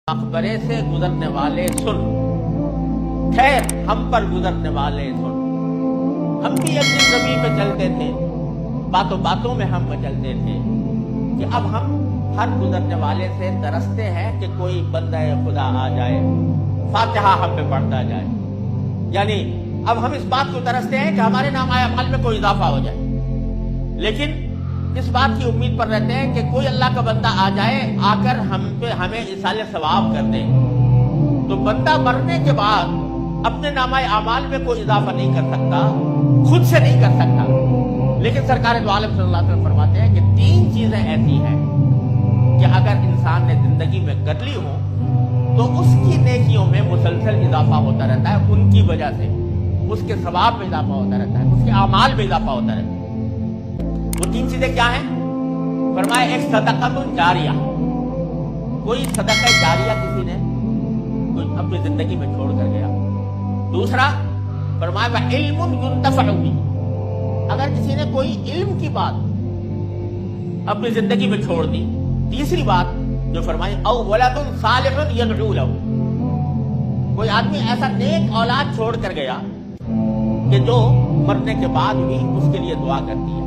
مقبرے سے گزرنے والے سن، خیر ہم پر گزرنے والے سن، ہم بھی ایک دن زمین پہ چلتے تھے، باتوں باتوں میں ہم مچلتے تھے کہ اب ہم ہر گزرنے والے سے ترستے ہیں کہ کوئی بندہ خدا آ جائے، فاتحہ ہم پہ پڑھتا جائے. یعنی اب ہم اس بات کو ترستے ہیں کہ ہمارے نامۂ اعمال میں کوئی اضافہ ہو جائے، لیکن اس بات کی امید پر رہتے ہیں کہ کوئی اللہ کا بندہ آ جائے، آ کر ہمیں ایصال ثواب کر دے. تو بندہ مرنے کے بعد اپنے نامۂ اعمال میں کوئی اضافہ نہیں کر سکتا، خود سے نہیں کر سکتا. لیکن سرکار دو عالم صلی اللہ علیہ وسلم فرماتے ہیں کہ 3 چیزیں ایسی ہیں کہ اگر انسان نے زندگی میں کر لی ہوں تو اس کی نیکیوں میں مسلسل اضافہ ہوتا رہتا ہے، ان کی وجہ سے اس کے ثواب میں اضافہ ہوتا رہتا ہے، اس کے اعمال میں اضافہ ہوتا رہتا ہے. وہ 3 چیزیں کیا ہیں؟ فرمایا ایک صدقۃ جاریہ، کوئی صدقہ جاریہ کسی نے کوئی اپنی زندگی میں چھوڑ کر گیا. دوسرا فرمایا علم ينتفع به، اگر کسی نے کوئی علم کی بات اپنی زندگی میں چھوڑ دی. تیسری بات جو فرمائی او ولد صالح يدعو له، کوئی آدمی ایسا نیک اولاد چھوڑ کر گیا کہ جو مرنے کے بعد بھی اس کے لیے دعا کرتی ہے.